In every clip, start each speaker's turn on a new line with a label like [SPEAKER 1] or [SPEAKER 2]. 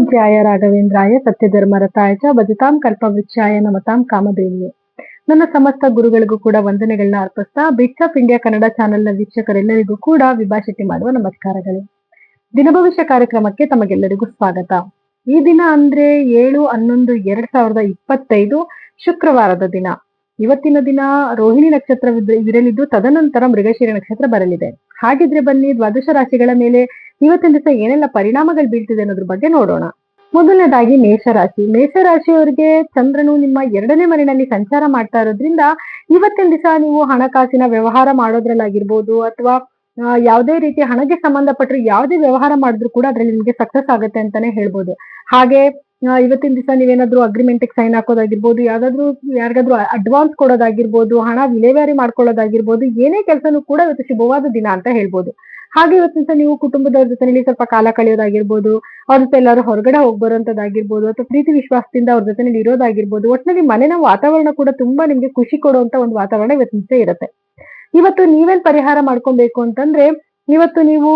[SPEAKER 1] ಪೂಜ್ಯಾಯ ರಾಘವೇಂದ್ರಾಯ ಸತ್ಯಧರ್ಮರತಾಯ ಚ ಭಜತಾಂ ಕಲ್ಪವೃಕ್ಷಾಯ ನಮತಾಂ ಕಾಮಧೇನಿಯೇ. ನನ್ನ ಸಮಸ್ತ ಗುರುಗಳಿಗೂ ಕೂಡ ವಂದನೆಗಳನ್ನ ಅರ್ಪಿಸ್ತಾ ಬಿಟ್ಸ್ ಆಫ್ ಇಂಡಿಯಾ ಕನ್ನಡ ಚಾನೆಲ್ನ ವೀಕ್ಷಕರೆಲ್ಲರಿಗೂ ಕೂಡ ವಿಭಾಷಿತಿ ಮಾಡುವ ನಮಸ್ಕಾರಗಳು. ದಿನಭವಿಷ್ಯ ಕಾರ್ಯಕ್ರಮಕ್ಕೆ ತಮಗೆಲ್ಲರಿಗೂ ಸ್ವಾಗತ. ಈ ದಿನ ಅಂದ್ರೆ 7/11/2025 ಶುಕ್ರವಾರದ ದಿನ. ಇವತ್ತಿನ ದಿನ ರೋಹಿಣಿ ನಕ್ಷತ್ರ ಇರಲಿದ್ದು ತದನಂತರ ಮೃಗಶಿರ ನಕ್ಷತ್ರ ಬರಲಿದೆ. ಹಾಗಿದ್ರೆ ಬನ್ನಿ ದ್ವಾದಶ ರಾಶಿಗಳ ಮೇಲೆ ಇವತ್ತಿನ ದಿವಸ ಏನೆಲ್ಲ ಪರಿಣಾಮಗಳು ಬೀಳ್ತಿದೆ ಅನ್ನೋದ್ರ ಬಗ್ಗೆ ನೋಡೋಣ. ಮೊದಲನೇದಾಗಿ ಮೇಷರಾಶಿ. ಮೇಷರಾಶಿಯವರಿಗೆ ಚಂದ್ರನು ನಿಮ್ಮ 2ನೇ ಮನೆಯಲ್ಲಿ ಸಂಚಾರ ಮಾಡ್ತಾ ಇರೋದ್ರಿಂದ ಇವತ್ತಿನ ದಿವಸ ನೀವು ಹಣಕಾಸಿನ ವ್ಯವಹಾರ ಮಾಡೋದ್ರಲ್ಲಾಗಿರ್ಬೋದು ಅಥವಾ ಯಾವುದೇ ರೀತಿ ಹಣಕ್ಕೆ ಸಂಬಂಧಪಟ್ಟರೆ ಯಾವುದೇ ವ್ಯವಹಾರ ಮಾಡಿದ್ರು ಕೂಡ ಅದ್ರಲ್ಲಿ ನಿಮ್ಗೆ ಸಕ್ಸಸ್ ಆಗುತ್ತೆ ಅಂತಾನೆ ಹೇಳ್ಬೋದು. ಹಾಗೆ ಇವತ್ತಿನ ದಿವಸ ನೀವೇನಾದ್ರೂ ಅಗ್ರಿಮೆಂಟ್ ಸೈನ್ ಹಾಕೋದಾಗಿರ್ಬೋದು, ಯಾರಿಗಾದ್ರೂ ಅಡ್ವಾನ್ಸ್ ಕೊಡೋದಾಗಿರ್ಬೋದು, ಹಣ ವಿಲೇವಾರಿ ಮಾಡ್ಕೊಳ್ಳೋದಾಗಿರ್ಬೋದು, ಏನೇ ಕೆಲಸನೂ ಕೂಡ ಇವತ್ತು ಶುಭವಾದ ದಿನ ಅಂತ ಹೇಳ್ಬೋದು. ಹಾಗೆ ಇವತ್ತಿನ ನೀವು ಕುಟುಂಬದವ್ರ ಜೊತೆಲಿ ಸ್ವಲ್ಪ ಕಾಲ ಕಳೆಯೋದಾಗಿರ್ಬೋದು, ಅವ್ರ ಜೊತೆ ಎಲ್ಲರೂ ಹೊರಗಡೆ ಹೋಗಿ ಬರೋಂಥದ್ದಾಗಿರ್ಬೋದು, ಅಥವಾ ಪ್ರೀತಿ ವಿಶ್ವಾಸದಿಂದ ಅವ್ರ ಜೊತೆಲಿ ಇರೋದಾಗಿರ್ಬೋದು. ಒಟ್ಟಿನಲ್ಲಿ ಮನೆಯ ವಾತಾವರಣ ಕೂಡ ತುಂಬಾ ನಿಮ್ಗೆ ಖುಷಿ ಕೊಡುವಂತ ಒಂದು ವಾತಾವರಣ ಇವತ್ತಿನ ದಿವಸ ಇರುತ್ತೆ. ಇವತ್ತು ನೀವೇನ್ ಪರಿಹಾರ ಮಾಡ್ಕೊಬೇಕು ಅಂತಂದ್ರೆ, ಇವತ್ತು ನೀವು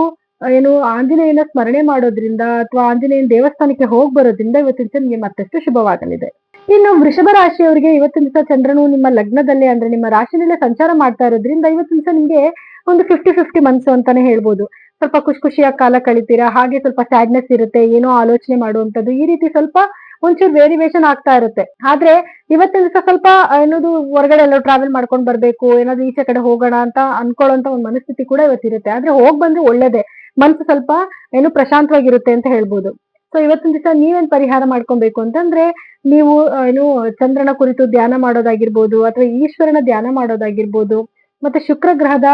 [SPEAKER 1] ಏನು ಆಂಜನೇಯನ ಸ್ಮರಣೆ ಮಾಡೋದ್ರಿಂದ ಅಥವಾ ಆಂಜನೇಯನ ದೇವಸ್ಥಾನಕ್ಕೆ ಹೋಗಿ ಬರೋದ್ರಿಂದ ಇವತ್ತಿನ ದಿವಸ ನಿಮ್ಗೆ ಮತ್ತಷ್ಟು ಶುಭವಾಗಲಿದೆ. ಇನ್ನು ವೃಷಭ ರಾಶಿಯವರಿಗೆ ಇವತ್ತಿನ ದಿವಸ ಚಂದ್ರನು ನಿಮ್ಮ ಲಗ್ನದಲ್ಲೇ ಅಂದ್ರೆ ನಿಮ್ಮ ರಾಶಿನಲ್ಲೇ ಸಂಚಾರ ಮಾಡ್ತಾ ಇರೋದ್ರಿಂದ ಇವತ್ತಿನ ದಿವಸ ನಿಮ್ಗೆ ಒಂದು 50-50 ಮನ್ಸು ಅಂತಾನೆ ಹೇಳ್ಬೋದು. ಸ್ವಲ್ಪ ಖುಷಿಯಾಗಿ ಕಾಲ ಕಳಿತೀರಾ, ಹಾಗೆ ಸ್ವಲ್ಪ ಸ್ಯಾಡ್ನೆಸ್ ಇರುತ್ತೆ, ಏನೋ ಆಲೋಚನೆ ಮಾಡುವಂಥದ್ದು, ಈ ರೀತಿ ಸ್ವಲ್ಪ ಒಂಚೂರು ವೇರಿಯೇಷನ್ ಆಗ್ತಾ ಇರುತ್ತೆ. ಆದ್ರೆ ಇವತ್ತಿನ ದಿವಸ ಸ್ವಲ್ಪ ಏನದು ಹೊರಗಡೆ ಎಲ್ಲ ಟ್ರಾವೆಲ್ ಮಾಡ್ಕೊಂಡ್ ಬರ್ಬೇಕು, ಏನಾದ್ರು ಈಚೆ ಕಡೆ ಹೋಗೋಣ ಅಂತ ಅನ್ಕೊಳ್ಳೋಂತ ಒಂದು ಮನಸ್ಥಿತಿ ಕೂಡ ಇವತ್ತಿರುತ್ತೆ. ಆದ್ರೆ ಹೋಗ್ ಬಂದ್ರೆ ಒಳ್ಳೇದೇ, ಮನ್ಸು ಸ್ವಲ್ಪ ಏನು ಪ್ರಶಾಂತವಾಗಿರುತ್ತೆ ಅಂತ ಹೇಳ್ಬೋದು. ಸೊ ಇವತ್ತಿನ ದಿವಸ ನೀವೇನ್ ಪರಿಹಾರ ಮಾಡ್ಕೊಬೇಕು ಅಂತಂದ್ರೆ, ನೀವು ಏನು ಚಂದ್ರನ ಕುರಿತು ಧ್ಯಾನ ಮಾಡೋದಾಗಿರ್ಬೋದು ಅಥವಾ ಈಶ್ವರನ ಧ್ಯಾನ ಮಾಡೋದಾಗಿರ್ಬೋದು, ಮತ್ತೆ ಶುಕ್ರ ಗ್ರಹದ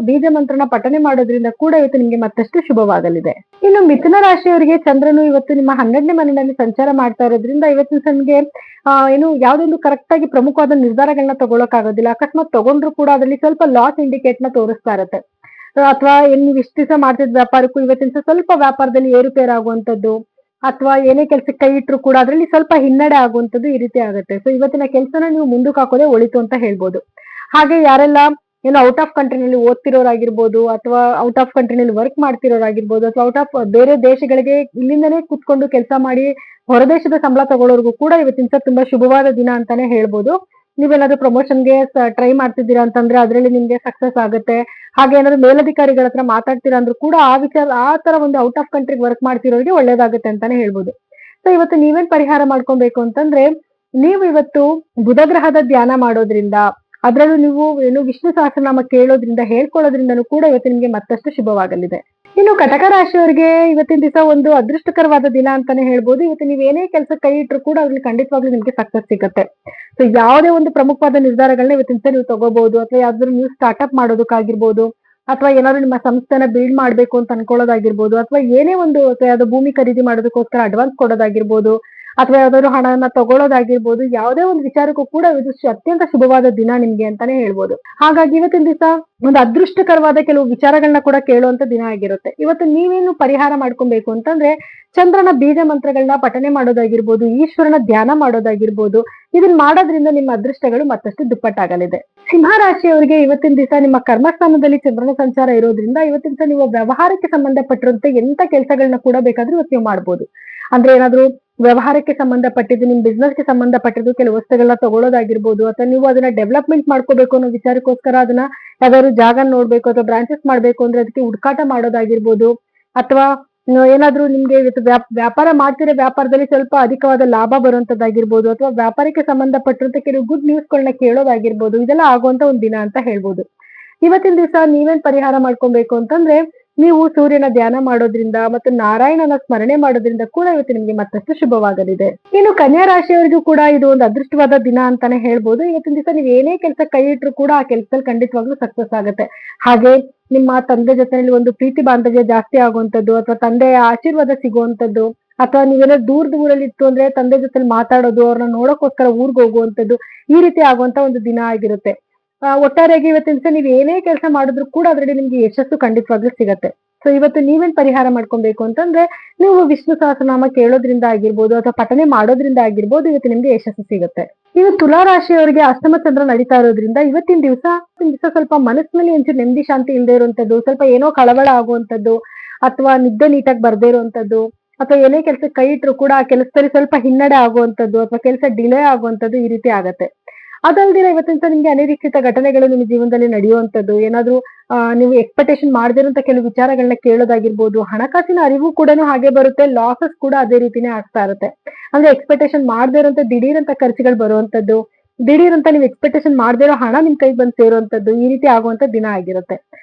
[SPEAKER 1] ಬೀಜ ಮಂತ್ರನ ಪಠನೆ ಮಾಡೋದ್ರಿಂದ ಕೂಡ ಇವತ್ತು ನಿಮ್ಗೆ ಮತ್ತಷ್ಟು ಶುಭವಾಗಲಿದೆ. ಇನ್ನು ಮಿಥುನ ರಾಶಿಯವರಿಗೆ ಚಂದ್ರನು ಇವತ್ತು ನಿಮ್ಮ 12ನೇ ಮನೆಯಲ್ಲಿ ಸಂಚಾರ ಮಾಡ್ತಾ ಇರೋದ್ರಿಂದ ಇವತ್ತಿನ ನಿಮ್ಗೆ ಏನು ಯಾವ್ದೊಂದು ಕರೆಕ್ಟ್ ಆಗಿ ಪ್ರಮುಖವಾದ ನಿರ್ಧಾರಗಳನ್ನ ತಗೊಳಕ್ ಆಗೋದಿಲ್ಲ. ಅಕಸ್ಮಾತ್ ತಗೊಂಡ್ರು ಕೂಡ ಅದರಲ್ಲಿ ಸ್ವಲ್ಪ ಲಾಸ್ ಇಂಡಿಕೇಟ್ ನ ತೋರಿಸ್ತಾ ಇರುತ್ತೆ. ಅಥವಾ ನೀವು ಇಷ್ಟು ದಿವಸ ಮಾಡ್ತಿದ್ದ ವ್ಯಾಪಾರಕ್ಕೂ ಇವತ್ತಿನ ಸ್ವಲ್ಪ ವ್ಯಾಪಾರದಲ್ಲಿ ಏರುಪೇರು ಆಗುವಂತದ್ದು, ಅಥವಾ ಏನೇ ಕೆಲ್ಸಕ್ಕೆ ಕೈ ಇಟ್ರು ಕೂಡ ಅದರಲ್ಲಿ ಸ್ವಲ್ಪ ಹಿನ್ನಡೆ ಆಗುವಂತದ್ದು ಈ ರೀತಿ ಆಗುತ್ತೆ. ಸೊ ಇವತ್ತಿನ ಕೆಲಸನ ನೀವು ಮುಂದಕ್ಕೆ ಹಾಕೋದೇ ಒಳಿತು ಅಂತ ಹೇಳ್ಬೋದು. ಹಾಗೆ ಯಾರೆಲ್ಲ ಏನು ಔಟ್ ಆಫ್ ಕಂಟ್ರಿನಲ್ಲಿ ಓದ್ತಿರೋರಾಗಿರ್ಬೋದು, ಅಥವಾ ಔಟ್ ಆಫ್ ಕಂಟ್ರಿನಲ್ಲಿ ವರ್ಕ್ ಮಾಡ್ತಿರೋರಾಗಿರ್ಬೋದು, ಅಥವಾ ಔಟ್ ಆಫ್ ಬೇರೆ ದೇಶಗಳಿಗೆ ಇಲ್ಲಿಂದನೇ ಕುತ್ಕೊಂಡು ಕೆಲಸ ಮಾಡಿ ಹೊರದೇಶದ ಸಂಬಳ ತಗೊಳ್ಳೋರ್ಗೂ ಕೂಡ ಇವತ್ತಿನ ತುಂಬಾ ಶುಭವಾದ ದಿನ ಅಂತಾನೆ ಹೇಳ್ಬೋದು. ನೀವೇನಾದ್ರೂ ಪ್ರಮೋಷನ್ಗೆ ಟ್ರೈ ಮಾಡ್ತಿದ್ದೀರಾ ಅಂತಂದ್ರೆ ಅದರಲ್ಲಿ ನಿಮ್ಗೆ ಸಕ್ಸಸ್ ಆಗುತ್ತೆ. ಹಾಗೆ ಏನಾದ್ರು ಮೇಲಧಿಕಾರಿಗಳ ಹತ್ರ ಮಾತಾಡ್ತೀರಾ ಅಂದ್ರೂ ಕೂಡ ಆ ತರ ಒಂದು ಔಟ್ ಆಫ್ ಕಂಟ್ರಿಗೆ ವರ್ಕ್ ಮಾಡ್ತಿರೋರಿಗೆ ಒಳ್ಳೇದಾಗುತ್ತೆ ಅಂತಾನೆ ಹೇಳ್ಬೋದು. ಸೊ ಇವತ್ತು ನೀವೇನ್ ಪರಿಹಾರ ಮಾಡ್ಕೊಬೇಕು ಅಂತಂದ್ರೆ, ನೀವು ಇವತ್ತು ಬುಧ ಗ್ರಹದ ಧ್ಯಾನ ಮಾಡೋದ್ರಿಂದ, ಅದ್ರಲ್ಲೂ ನೀವು ಏನು ವಿಷ್ಣು ಸಹಸ್ರನಾಮ ಕೇಳೋದ್ರಿಂದ ಹೇಳ್ಕೊಳ್ಳೋದ್ರಿಂದನೂ ಕೂಡ ಇವತ್ತು ನಿಮ್ಗೆ ಮತ್ತಷ್ಟು ಶುಭವಾಗಲಿದೆ. ಇನ್ನು ಕಟಕ ರಾಶಿಯವರಿಗೆ ಇವತ್ತಿನ ದಿವಸ ಒಂದು ಅದೃಷ್ಟಕರವಾದ ದಿನ ಅಂತಾನೆ ಹೇಳ್ಬೋದು. ಇವತ್ತು ನೀವು ಏನೇ ಕೆಲಸ ಕೈ ಇಟ್ರು ಕೂಡ ಅದ್ರಲ್ಲಿ ಖಂಡಿತವಾಗ್ಲೂ ನಿಮ್ಗೆ ಸಕ್ಸಸ್ ಸಿಗುತ್ತೆ. ಸೊ ಯಾವುದೇ ಒಂದು ಪ್ರಮುಖವಾದ ನಿರ್ಧಾರಗಳನ್ನ ಇವತ್ತಿನ ದಿವಸ ನೀವು ತಗೋಬಹುದು, ಅಥವಾ ಯಾವ್ದಾದ್ರು ನೀವು ಸ್ಟಾರ್ಟ್ಅಪ್ ಮಾಡೋದಕ್ಕಾಗಿರ್ಬೋದು, ಅಥವಾ ಏನಾದ್ರು ನಿಮ್ಮ ಸಂಸ್ಥೆನ ಬಿಲ್ಡ್ ಮಾಡ್ಬೇಕು ಅಂತ ಅನ್ಕೊಳ್ಳೋದಾಗಿರ್ಬೋದು, ಅಥವಾ ಏನೇ ಒಂದು ಯಾವ್ದೋ ಭೂಮಿ ಖರೀದಿ ಮಾಡೋದಕ್ಕೋಸ್ಕರ ಅಡ್ವಾನ್ಸ್ ಕೊಡೋದಾಗಿರ್ಬೋದು, ಅಥವಾ ಯಾವ್ದಾದ್ರು ಹಣನ ತಗೊಳ್ಳೋದಾಗಿರ್ಬೋದು, ಯಾವುದೇ ಒಂದು ವಿಚಾರಕ್ಕೂ ಕೂಡ ಇದು ಅತ್ಯಂತ ಶುಭವಾದ ದಿನ ನಿಮ್ಗೆ ಅಂತಾನೆ ಹೇಳ್ಬೋದು. ಹಾಗಾಗಿ ಇವತ್ತಿನ ದಿವಸ ಒಂದು ಅದೃಷ್ಟಕರವಾದ ಕೆಲವು ವಿಚಾರಗಳನ್ನ ಕೂಡ ಕೇಳುವಂತ ದಿನ ಆಗಿರುತ್ತೆ. ಇವತ್ತು ನೀವೇನು ಪರಿಹಾರ ಮಾಡ್ಕೊಬೇಕು ಅಂತಂದ್ರೆ, ಚಂದ್ರನ ಬೀಜ ಮಂತ್ರಗಳನ್ನ ಪಠನೆ ಮಾಡೋದಾಗಿರ್ಬೋದು, ಈಶ್ವರನ ಧ್ಯಾನ ಮಾಡೋದಾಗಿರ್ಬೋದು, ಇದನ್ನ ಮಾಡೋದ್ರಿಂದ ನಿಮ್ಮ ಅದೃಷ್ಟಗಳು ಮತ್ತಷ್ಟು ದುಪ್ಪಟ್ಟಾಗಲಿದೆ. ಸಿಂಹ ರಾಶಿಯವರಿಗೆ ಇವತ್ತಿನ ದಿವಸ ನಿಮ್ಮ ಕರ್ಮಸ್ಥಾನದಲ್ಲಿ ಚಂದ್ರನ ಸಂಚಾರ ಇರೋದ್ರಿಂದ ಇವತ್ತಿನ ದಿವಸ ನೀವು ವ್ಯವಹಾರಕ್ಕೆ ಸಂಬಂಧಪಟ್ಟಿರುವಂತೆ ಎಂತ ಕೆಲಸಗಳನ್ನ ಕೂಡ ಬೇಕಾದ್ರೂ ಇವತ್ತು ನೀವು ಮಾಡ್ಬೋದು. ಅಂದ್ರೆ ಏನಾದ್ರು ವ್ಯವಹಾರಕ್ಕೆ ಸಂಬಂಧಪಟ್ಟಿದ್ದು, ನಿಮ್ ಬಿಸ್ನೆಸ್ಗೆ ಸಂಬಂಧಪಟ್ಟಿದ್ದು ಕೆಲವು ವಸ್ತುಗಳನ್ನ ತಗೊಳ್ಳೋದಾಗಿರ್ಬೋದು, ಅಥವಾ ನೀವು ಅದನ್ನ ಡೆವಲಪ್ಮೆಂಟ್ ಮಾಡ್ಕೋಬೇಕು ಅನ್ನೋ ವಿಚಾರಕ್ಕೋಸ್ಕರ ಅದನ್ನ ಯಾವ್ದಾದ್ರು ಜಾಗ ನೋಡ್ಬೇಕು ಅಥವಾ ಬ್ರಾಂಚಸ್ ಮಾಡ್ಬೇಕು ಅಂದ್ರೆ ಅದಕ್ಕೆ ಹುಡುಕಾಟ ಮಾಡೋದಾಗಿರ್ಬೋದು, ಅಥವಾ ಏನಾದ್ರೂ ನಿಮ್ಗೆ ಇವತ್ತು ವ್ಯಾಪಾರ ಮಾಡ್ತಿರೋ ವ್ಯಾಪಾರದಲ್ಲಿ ಸ್ವಲ್ಪ ಅಧಿಕವಾದ ಲಾಭ ಬರುವಂತದ್ದಾಗಿರ್ಬೋದು, ಅಥವಾ ವ್ಯಾಪಾರಕ್ಕೆ ಸಂಬಂಧಪಟ್ಟಿರುವಂತ ಕೆಲವು ಗುಡ್ ನ್ಯೂಸ್ ಗಳನ್ನ ಕೇಳೋದಾಗಿರ್ಬೋದು, ಇದೆಲ್ಲ ಆಗುವಂತ ಒಂದ್ ದಿನ ಅಂತ ಹೇಳ್ಬೋದು. ಇವತ್ತಿನ ದಿವಸ ನೀವೇನ್ ಪರಿಹಾರ ಮಾಡ್ಕೊಬೇಕು ಅಂತಂದ್ರೆ, ನೀವು ಸೂರ್ಯನ ಧ್ಯಾನ ಮಾಡೋದ್ರಿಂದ ಮತ್ತು ನಾರಾಯಣನ ಸ್ಮರಣೆ ಮಾಡೋದ್ರಿಂದ ಕೂಡ ಇವತ್ತು ನಿಮ್ಗೆ ಮತ್ತಷ್ಟು ಶುಭವಾಗಲಿದೆ. ಇನ್ನು ಕನ್ಯಾ ರಾಶಿಯವರಿಗೂ ಕೂಡ ಇದು ಒಂದು ಅದೃಷ್ಟವಾದ ದಿನ ಅಂತಾನೆ ಹೇಳ್ಬೋದು. ಇವತ್ತಿನ ದಿವಸ ನೀವು ಏನೇ ಕೆಲಸ ಕೈ ಇಟ್ರು ಕೂಡ ಆ ಕೆಲಸದಲ್ಲಿ ಖಂಡಿತವಾಗ್ಲೂ ಸಕ್ಸಸ್ ಆಗುತ್ತೆ. ಹಾಗೆ ನಿಮ್ಮ ತಂದೆ ಜೊತೆಯಲ್ಲಿ ಒಂದು ಪ್ರೀತಿ ಬಾಂಧವ್ಯ ಜಾಸ್ತಿ ಆಗುವಂತದ್ದು, ಅಥವಾ ತಂದೆಯ ಆಶೀರ್ವಾದ ಸಿಗುವಂತದ್ದು, ಅಥವಾ ನೀವೇನೋ ಊರಲ್ಲಿ ಇತ್ತು ಅಂದ್ರೆ ತಂದೆ ಜೊತೆಲಿ ಮಾತಾಡೋದು, ಅವ್ರನ್ನ ನೋಡೋಕೋಸ್ಕರ ಊರ್ಗ್ ಹೋಗುವಂತದ್ದು, ಈ ರೀತಿ ಆಗುವಂತ ಒಂದು ದಿನ ಆಗಿರುತ್ತೆ. ಒಟ್ಟಾರೆಯಾಗಿ ಇವತ್ತಿನ ದಿವಸ ನೀವು ಏನೇ ಕೆಲಸ ಮಾಡಿದ್ರು ಕೂಡ ಅದರಲ್ಲಿ ನಿಮ್ಗೆ ಯಶಸ್ಸು ಖಂಡಿತವಾಗ್ಲೂ ಸಿಗತ್ತೆ. ಸೊ ಇವತ್ತು ನೀವೇನ್ ಪರಿಹಾರ ಮಾಡ್ಕೊಬೇಕು ಅಂತಂದ್ರೆ, ನೀವು ವಿಷ್ಣು ಸಹಸ್ರನಾಮ ಕೇಳೋದ್ರಿಂದ ಆಗಿರ್ಬೋದು, ಅಥವಾ ಪಠನೆ ಮಾಡೋದ್ರಿಂದ ಆಗಿರ್ಬೋದು, ಇವತ್ತು ನಿಮ್ಗೆ ಯಶಸ್ಸು ಸಿಗುತ್ತೆ. ಇನ್ನು ತುಲಾ ರಾಶಿಯವರಿಗೆ ಅಷ್ಟಮ ಚಂದ್ರ ನಡೀತಾ ಇರೋದ್ರಿಂದ ಇವತ್ತಿನ ದಿವಸ ಸ್ವಲ್ಪ ಮನಸ್ಸಿನಲ್ಲಿ ಒಂಚೂರು ನೆಮ್ಮದಿ ಶಾಂತಿ ಇಲ್ಲದೆ ಇರುವಂತದ್ದು, ಸ್ವಲ್ಪ ಏನೋ ಕಳವಳ ಆಗುವಂತದ್ದು, ಅಥವಾ ನಿದ್ದೆ ನೀಟಾಗಿ ಬರ್ದೇ ಇರುವಂತದ್ದು, ಅಥವಾ ಏನೇ ಕೆಲ್ಸಕ್ಕೆ ಕೈ ಇಟ್ರು ಕೂಡ ಆ ಕೆಲಸದಲ್ಲಿ ಸ್ವಲ್ಪ ಹಿನ್ನಡೆ ಆಗುವಂತದ್ದು ಅಥವಾ ಕೆಲಸ ಡಿಲೇ ಆಗುವಂತದ್ದು ಈ ರೀತಿ ಆಗತ್ತೆ. ಅದಲ್ದಿರ ಇವತ್ತಿನ ದಿವಸ ನಿಮ್ಗೆ ಅನಿರೀಕ್ಷಿತ ಘಟನೆಗಳು ನಿಮ್ಮ ಜೀವನದಲ್ಲಿ ನಡೆಯುವಂತದ್ದು, ಏನಾದ್ರೂ ನೀವು ಎಕ್ಸ್ಪೆಕ್ಟೇಷನ್ ಮಾಡದಿರುವಂತ ಕೆಲವು ವಿಚಾರಗಳನ್ನ ಕೇಳೋದಾಗಿರ್ಬೋದು, ಹಣಕಾಸಿನ ಅರಿವು ಕೂಡನು ಹಾಗೆ ಬರುತ್ತೆ, ಲಾಸಸ್ ಕೂಡ ಅದೇ ರೀತಿನೇ ಆಗ್ತಾ ಇರುತ್ತೆ. ಅಂದ್ರೆ ಎಕ್ಸ್ಪೆಕ್ಟೇಷನ್ ಮಾಡದೇ ಇರುವಂತ ದಿಢೀರ್ ಅಂತ ಖರ್ಚುಗಳು ಬರುವಂತದ್ದು, ದಿಢೀರ್ ಅಂತ ನೀವು ಎಕ್ಸ್ಪೆಕ್ಟೇಷನ್ ಮಾಡದೇ ಇರೋ ಹಣ ನಿಮ್ ಕೈಗೆ ಬಂದು ಸೇರುವಂತದ್ದು, ಈ ರೀತಿ ಆಗುವಂತ ದಿನ ಆಗಿರುತ್ತೆ.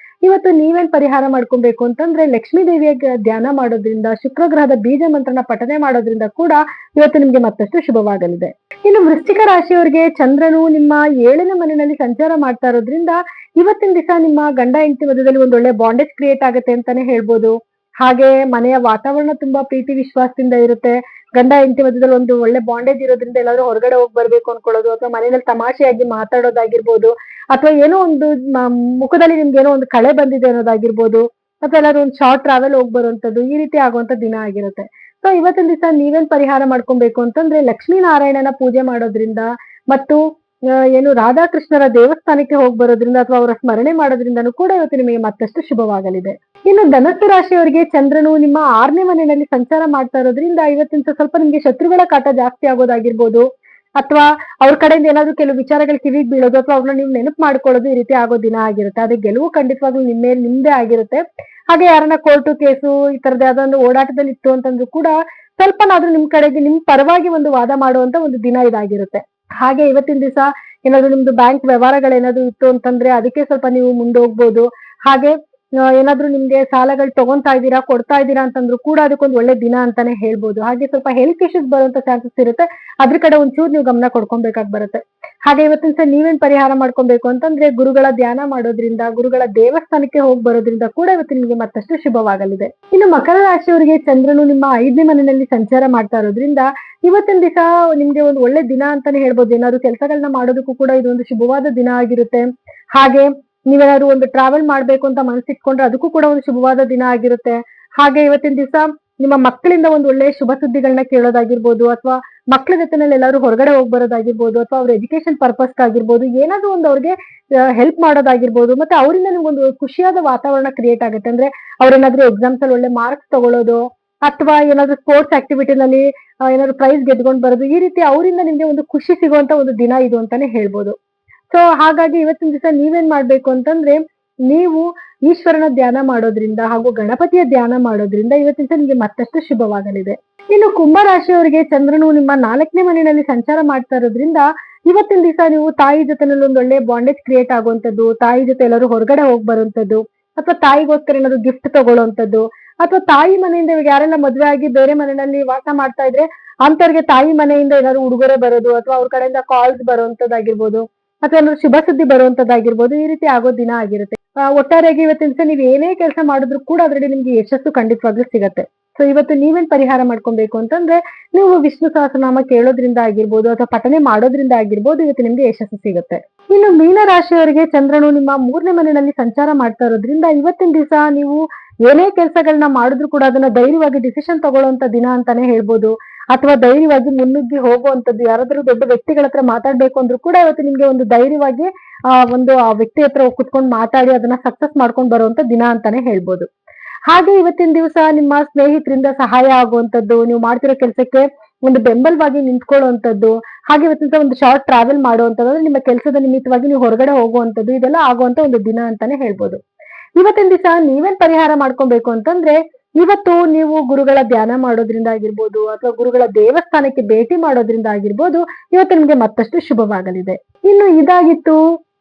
[SPEAKER 1] ಇವತ್ತು ನೀವೇನ್ ಪರಿಹಾರ ಮಾಡ್ಕೊಬೇಕು ಅಂತಂದ್ರೆ ಲಕ್ಷ್ಮೀ ದೇವಿಯ ಧ್ಯಾನ ಮಾಡೋದ್ರಿಂದ, ಶುಕ್ರ ಗ್ರಹದ ಬೀಜ ಮಂತ್ರನ ಪಠನೆ ಮಾಡೋದ್ರಿಂದ ಕೂಡ ಇವತ್ತು ನಿಮ್ಗೆ ಮತ್ತಷ್ಟು ಶುಭವಾಗಲಿದೆ. ಇನ್ನು ವೃಶ್ಚಿಕ ರಾಶಿಯವರಿಗೆ ಚಂದ್ರನು ನಿಮ್ಮ 7ನೇ ಮನೆಯಲ್ಲಿ ಸಂಚಾರ ಮಾಡ್ತಾ ಇರೋದ್ರಿಂದ ಇವತ್ತಿನ ದಿವಸ ನಿಮ್ಮ ಗಂಡ ಹೆಂಡತಿ ಮಧ್ಯದಲ್ಲಿ ಒಂದ್ ಒಳ್ಳೆ ಬಾಂಡೇಜ್ ಕ್ರಿಯೇಟ್ ಆಗುತ್ತೆ ಅಂತಾನೆ ಹೇಳ್ಬೋದು. ಹಾಗೆ ಮನೆಯ ವಾತಾವರಣ ತುಂಬಾ ಪ್ರೀತಿ ವಿಶ್ವಾಸದಿಂದ ಇರುತ್ತೆ. ಗಂಡ ಹೆಂಡತಿ ಮಧ್ಯದಲ್ಲಿ ಒಂದು ಒಳ್ಳೆ ಬಾಂಡೇಜ್ ಇರೋದ್ರಿಂದ ಎಲ್ಲಾದ್ರೂ ಹೊರಗಡೆ ಹೋಗಿ ಬರ್ಬೇಕು ಅನ್ಕೊಳ್ಳೋದು, ಅಥವಾ ಮನೆಯಲ್ಲಿ ತಮಾಷೆಯಾಗಿ ಮಾತಾಡೋದಾಗಿರ್ಬೋದು, ಅಥವಾ ಏನೋ ಒಂದು ಮುಖದಲ್ಲಿ ನಿಮ್ಗೆ ಏನೋ ಒಂದು ಕಳೆ ಬಂದಿದೆ ಅನ್ನೋದಾಗಿರ್ಬೋದು, ಅಥವಾ ಎಲ್ಲಾದ್ರೂ ಒಂದು ಶಾರ್ಟ್ ಟ್ರಾವೆಲ್ ಹೋಗಿ ಬರುವಂತದ್ದು, ಈ ರೀತಿ ಆಗುವಂತ ದಿನ ಆಗಿರುತ್ತೆ. ಸೊ ಇವತ್ತಿನ ದಿವಸ ನೀವೇನ್ ಪರಿಹಾರ ಮಾಡ್ಕೊಬೇಕು ಅಂತಂದ್ರೆ ಲಕ್ಷ್ಮೀ ನಾರಾಯಣನ ಪೂಜೆ ಮಾಡೋದ್ರಿಂದ ಮತ್ತು ಏನು ರಾಧಾಕೃಷ್ಣರ ದೇವಸ್ಥಾನಕ್ಕೆ ಹೋಗಿ ಬರೋದ್ರಿಂದ ಅಥವಾ ಅವರ ಸ್ಮರಣೆ ಮಾಡೋದ್ರಿಂದನೂ ಕೂಡ ಇವತ್ತು ನಿಮಗೆ ಮತ್ತಷ್ಟು ಶುಭವಾಗಲಿದೆ. ಇನ್ನು ಧನಸ್ಸು ರಾಶಿಯವರಿಗೆ ಚಂದ್ರನು ನಿಮ್ಮ 6ನೇ ಮನೆಯಲ್ಲಿ ಸಂಚಾರ ಮಾಡ್ತಾ ಇರೋದ್ರಿಂದ ಇವತ್ತಿನ ಸ್ವಲ್ಪ ನಿಮ್ಗೆ ಶತ್ರುಗಳ ಕಾಟ ಜಾಸ್ತಿ ಆಗೋದಾಗಿರ್ಬೋದು, ಅಥವಾ ಅವ್ರ ಕಡೆಯಿಂದ ಏನಾದ್ರು ಕೆಲವು ವಿಚಾರಗಳು ಕಿವಿಗೆ ಬೀಳೋದು, ಅಥವಾ ಅವ್ರನ್ನ ನೀವು ನೆನಪು ಮಾಡ್ಕೊಳ್ಳೋದು, ಈ ರೀತಿ ಆಗೋ ದಿನ ಆಗಿರುತ್ತೆ. ಅದೇ ಗೆಲುವು ಖಂಡಿತವಾಗ್ಲೂ ನಿಮ್ದೇ ಆಗಿರುತ್ತೆ. ಹಾಗೆ ಯಾರನ್ನ ಕೋರ್ಟು ಕೇಸು ಈ ತರದ ಯಾವ್ದೊಂದು ಓಡಾಟದಲ್ಲಿ ಇತ್ತು ಅಂತಂದ್ರೂ ಕೂಡ ಸ್ವಲ್ಪನಾದ್ರೂ ನಿಮ್ ಕಡೆಗೆ ನಿಮ್ ಪರವಾಗಿ ಒಂದು ವಾದ ಮಾಡುವಂತ ಒಂದು ದಿನ ಇದಾಗಿರುತ್ತೆ. ಹಾಗೆ ಇವತ್ತಿನ ದಿವಸ ಏನಾದ್ರು ನಿಮ್ದು ಬ್ಯಾಂಕ್ ವ್ಯವಹಾರಗಳೇನಾದ್ರು ಇತ್ತು ಅಂತಂದ್ರೆ ಅದಕ್ಕೆ ಸ್ವಲ್ಪ ನೀವು ಮುಂದೋಗ್ಬೋದು. ಹಾಗೆ ಏನಾದ್ರು ನಿಮ್ಗೆ ಸಾಲಗಳು ತಗೊಂತಾ ಇದ್ದೀರಾ, ಕೊಡ್ತಾ ಇದ್ದೀರಾ ಅಂತಂದ್ರು ಕೂಡ ಅದಕ್ಕೊಂದು ಒಳ್ಳೆ ದಿನ ಅಂತಾನೆ ಹೇಳ್ಬೋದು. ಹಾಗೆ ಸ್ವಲ್ಪ ಹೆಲ್ತ್ ಇಶ್ಯೂಸ್ ಬರುವಂತ ಚಾನ್ಸಸ್ ಇರುತ್ತೆ, ಅದ್ರ ಕಡೆ ಒಂಚೂರು ನೀವು ಗಮನ ಕೊಡ್ಕೊಬೇಕಾಗಿ ಬರುತ್ತೆ. ಹಾಗೆ ಇವತ್ತಿನ ದಿವಸ ನೀವೇನ್ ಪರಿಹಾರ ಮಾಡ್ಕೊಬೇಕು ಅಂತಂದ್ರೆ ಗುರುಗಳ ಧ್ಯಾನ ಮಾಡೋದ್ರಿಂದ, ಗುರುಗಳ ದೇವಸ್ಥಾನಕ್ಕೆ ಹೋಗಿ ಬರೋದ್ರಿಂದ ಕೂಡ ಇವತ್ತು ನಿಮ್ಗೆ ಮತ್ತಷ್ಟು ಶುಭವಾಗಲಿದೆ. ಇನ್ನು ಮಕರ ರಾಶಿಯವರಿಗೆ ಚಂದ್ರನು ನಿಮ್ಮ 5ನೇ ಮನೆಯಲ್ಲಿ ಸಂಚಾರ ಮಾಡ್ತಾ ಇರೋದ್ರಿಂದ ಇವತ್ತಿನ ದಿವಸ ನಿಮ್ಗೆ ಒಂದು ಒಳ್ಳೆ ದಿನ ಅಂತಾನೆ ಹೇಳ್ಬೋದು. ಏನಾದ್ರು ಕೆಲಸಗಳನ್ನ ಮಾಡೋದಕ್ಕೂ ಕೂಡ ಇದೊಂದು ಶುಭವಾದ ದಿನ ಆಗಿರುತ್ತೆ. ಹಾಗೆ ನೀವೇನಾದ್ರು ಒಂದು ಟ್ರಾವೆಲ್ ಮಾಡ್ಬೇಕು ಅಂತ ಮನಸ್ಸಿಟ್ಕೊಂಡ್ರೆ ಅದಕ್ಕೂ ಕೂಡ ಒಂದು ಶುಭವಾದ ದಿನ ಆಗಿರುತ್ತೆ. ಹಾಗೆ ಇವತ್ತಿನ ದಿವಸ ನಿಮ್ಮ ಮಕ್ಕಳಿಂದ ಒಂದು ಒಳ್ಳೆ ಶುಭ ಸುದ್ದಿಗಳನ್ನ ಕೇಳೋದಾಗಿರ್ಬೋದು, ಅಥವಾ ಮಕ್ಕಳ ಜೊತೆನಲ್ಲಿ ಎಲ್ಲಾದ್ರೂ ಹೊರಗಡೆ ಹೋಗಿ ಬರೋದಾಗಿರ್ಬೋದು, ಅಥವಾ ಅವ್ರ ಎಜುಕೇಶನ್ ಪರ್ಪಸ್ ಆಗಿರ್ಬೋದು, ಏನಾದ್ರು ಒಂದು ಅವ್ರಿಗೆ ಹೆಲ್ಪ್ ಮಾಡೋದಾಗಿರ್ಬೋದು, ಮತ್ತೆ ಅವರಿಂದ ನಿಮ್ಗೊಂದು ಖುಷಿಯಾದ ವಾತಾವರಣ ಕ್ರಿಯೇಟ್ ಆಗುತ್ತೆ. ಅಂದ್ರೆ ಅವ್ರೇನಾದ್ರೂ ಎಕ್ಸಾಮ್ಸ್ ಅಲ್ಲಿ ಒಳ್ಳೆ ಮಾರ್ಕ್ಸ್ ತಗೊಳ್ಳೋದು, ಅಥವಾ ಏನಾದ್ರು ಸ್ಪೋರ್ಟ್ಸ್ ಆಕ್ಟಿವಿಟಿನಲ್ಲಿ ಏನಾದ್ರು ಪ್ರೈಸ್ ಗೆದ್ಕೊಂಡ್ ಬರೋದು, ಈ ರೀತಿ ಅವರಿಂದ ನಿಮ್ಗೆ ಒಂದು ಖುಷಿ ಸಿಗುವಂತ ಒಂದು ದಿನ ಇದು ಅಂತಾನೆ ಹೇಳ್ಬೋದು. ಸೊ ಹಾಗಾಗಿ ಇವತ್ತಿನ ದಿವಸ ನೀವೇನ್ ಮಾಡ್ಬೇಕು ಅಂತಂದ್ರೆ ನೀವು ಈಶ್ವರನ ಧ್ಯಾನ ಮಾಡೋದ್ರಿಂದ ಹಾಗೂ ಗಣಪತಿಯ ಧ್ಯಾನ ಮಾಡೋದ್ರಿಂದ ಇವತ್ತಿನ ದಿವಸ ನಿಮ್ಗೆ ಮತ್ತಷ್ಟು ಶುಭವಾಗಲಿದೆ. ಇನ್ನು ಕುಂಭ ರಾಶಿಯವರಿಗೆ ಚಂದ್ರನು ನಿಮ್ಮ 4ನೇ ಮನೆಯಲ್ಲಿ ಸಂಚಾರ ಮಾಡ್ತಾ ಇರೋದ್ರಿಂದ ಇವತ್ತಿನ ದಿವಸ ನೀವು ತಾಯಿ ಜೊತೆನಲ್ಲಿ ಒಂದು ಒಳ್ಳೆ ಬಾಂಡೇಜ್ ಕ್ರಿಯೇಟ್ ಆಗುವಂತದ್ದು, ತಾಯಿ ಜೊತೆ ಎಲ್ಲರೂ ಹೊರಗಡೆ ಹೋಗಿ ಬರುವಂತದ್ದು, ಅಥವಾ ತಾಯಿಗೋಸ್ಕರ ಏನಾದ್ರು ಗಿಫ್ಟ್ ತಗೊಳ್ಳೋಂಥದ್ದು, ಅಥವಾ ತಾಯಿ ಮನೆಯಿಂದ ಇವಾಗ ಯಾರೆಲ್ಲ ಮದ್ವೆ ಆಗಿ ಬೇರೆ ಮನೆಯಲ್ಲಿ ವಾಸ ಮಾಡ್ತಾ ಇದ್ರೆ ಅಂತವ್ರಿಗೆ ತಾಯಿ ಮನೆಯಿಂದ ಏನಾದ್ರು ಉಡುಗೊರೆ ಬರೋದು, ಅಥವಾ ಅವ್ರ ಕಡೆಯಿಂದ ಕಾಲ್ಸ್ ಬರುವಂತದ್ದಾಗಿರ್ಬೋದು, ಅಥವಾ ಏನಾದ್ರು ಶುಭ ಸುದ್ದಿ ಬರುವಂತದ್ದಾಗಿರ್ಬೋದು, ಈ ರೀತಿ ಆಗೋ ದಿನ ಆಗಿರುತ್ತೆ. ಒಟ್ಟಾರೆಯಾಗಿ ಇವತ್ತಿನ ದಿವಸ ನೀವು ಏನೇ ಕೆಲಸ ಮಾಡಿದ್ರು ಕೂಡ ಅದರಲ್ಲಿ ನಿಮ್ಗೆ ಯಶಸ್ಸು ಖಂಡಿತವಾಗ್ಲೂ ಸಿಗತ್ತೆ. ಸೊ ಇವತ್ತು ನೀವೇನ್ ಪರಿಹಾರ ಮಾಡ್ಕೊಬೇಕು ಅಂತಂದ್ರೆ ನೀವು ವಿಷ್ಣು ಸಹಸ್ರನಾಮ ಕೇಳೋದ್ರಿಂದ ಆಗಿರ್ಬೋದು, ಅಥವಾ ಪಠನೆ ಮಾಡೋದ್ರಿಂದ ಆಗಿರ್ಬೋದು, ಇವತ್ತು ನಿಮ್ಗೆ ಯಶಸ್ಸು ಸಿಗುತ್ತೆ. ಇನ್ನು ಮೀನ ರಾಶಿಯವರಿಗೆ ಚಂದ್ರನು ನಿಮ್ಮ 3ನೇ ಮನೆಯಲ್ಲಿ ಸಂಚಾರ ಮಾಡ್ತಾ ಇರೋದ್ರಿಂದ ಇವತ್ತಿನ ದಿವಸ ನೀವು ಏನೇ ಕೆಲಸಗಳನ್ನ ಮಾಡಿದ್ರು ಕೂಡ ಅದನ್ನ ಧೈರ್ಯವಾಗಿ ಡಿಸಿಷನ್ ತಗೊಳ್ಳುವಂತ ದಿನ ಅಂತಾನೆ ಹೇಳ್ಬೋದು, ಅಥವಾ ಧೈರ್ಯವಾಗಿ ಮುನ್ನುಗ್ಗಿ ಹೋಗುವಂತದ್ದು. ಯಾರಾದ್ರೂ ದೊಡ್ಡ ವ್ಯಕ್ತಿಗಳ ಹತ್ರ ಮಾತಾಡ್ಬೇಕು ಅಂದ್ರೂ ಕೂಡ ಇವತ್ತು ನಿಮ್ಗೆ ಒಂದು ಧೈರ್ಯವಾಗಿ ಆ ವ್ಯಕ್ತಿ ಹತ್ರ ಕುತ್ಕೊಂಡು ಮಾತಾಡಿ ಅದನ್ನ ಸಕ್ಸಸ್ ಮಾಡ್ಕೊಂಡು ಬರುವಂತ ದಿನ ಅಂತಾನೆ ಹೇಳ್ಬೋದು. ಹಾಗೆ ಇವತ್ತಿನ ದಿವಸ ನಿಮ್ಮ ಸ್ನೇಹಿತರಿಂದ ಸಹಾಯ ಆಗುವಂತದ್ದು, ನೀವು ಮಾಡ್ತಿರೋ ಕೆಲಸಕ್ಕೆ ಒಂದು ಬೆಂಬಲವಾಗಿ ನಿಂತ್ಕೊಳ್ಳುವಂತದ್ದು, ಹಾಗೆ ಇವತ್ತಿನ ಒಂದು ಶಾರ್ಟ್ ಟ್ರಾವೆಲ್ ಮಾಡುವಂತದ್ದು, ಅಂದ್ರೆ ನಿಮ್ಮ ಕೆಲಸದ ನಿಮಿತ್ತವಾಗಿ ನೀವು ಹೊರಗಡೆ ಹೋಗುವಂತದ್ದು, ಇದೆಲ್ಲ ಆಗುವಂತ ಒಂದು ದಿನ ಅಂತಾನೆ ಹೇಳ್ಬೋದು. ಇವತ್ತಿನ ದಿವಸ ನೀವೇನ್ ಪರಿಹಾರ ಮಾಡ್ಕೊಬೇಕು ಅಂತಂದ್ರೆ ಇವತ್ತು ನೀವು ಗುರುಗಳ ಧ್ಯಾನ ಮಾಡೋದ್ರಿಂದ ಆಗಿರ್ಬೋದು, ಅಥವಾ ಗುರುಗಳ ದೇವಸ್ಥಾನಕ್ಕೆ ಭೇಟಿ ಮಾಡೋದ್ರಿಂದ ಆಗಿರ್ಬೋದು, ಇವತ್ತು ನಿಮ್ಗೆ ಮತ್ತಷ್ಟು ಶುಭವಾಗಲಿದೆ. ಇನ್ನು ಇದಾಗಿತ್ತು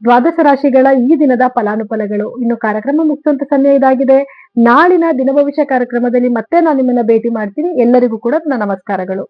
[SPEAKER 1] ದ್ವಾದಶ ರಾಶಿಗಳ ಈ ದಿನದ ಫಲಾನುಫಲಗಳು. ಇನ್ನು ಕಾರ್ಯಕ್ರಮ ಮುಗಿಸುವಂತ ಸಮಯ ಇದಾಗಿದೆ. ನಾಳಿನ ದಿನ ಭವಿಷ್ಯ ಕಾರ್ಯಕ್ರಮದಲ್ಲಿ ಮತ್ತೆ ನಾನು ನಿಮ್ಮನ್ನ ಭೇಟಿ ಮಾಡ್ತೀನಿ. ಎಲ್ಲರಿಗೂ ಕೂಡ ನನ್ನ ನಮಸ್ಕಾರಗಳು.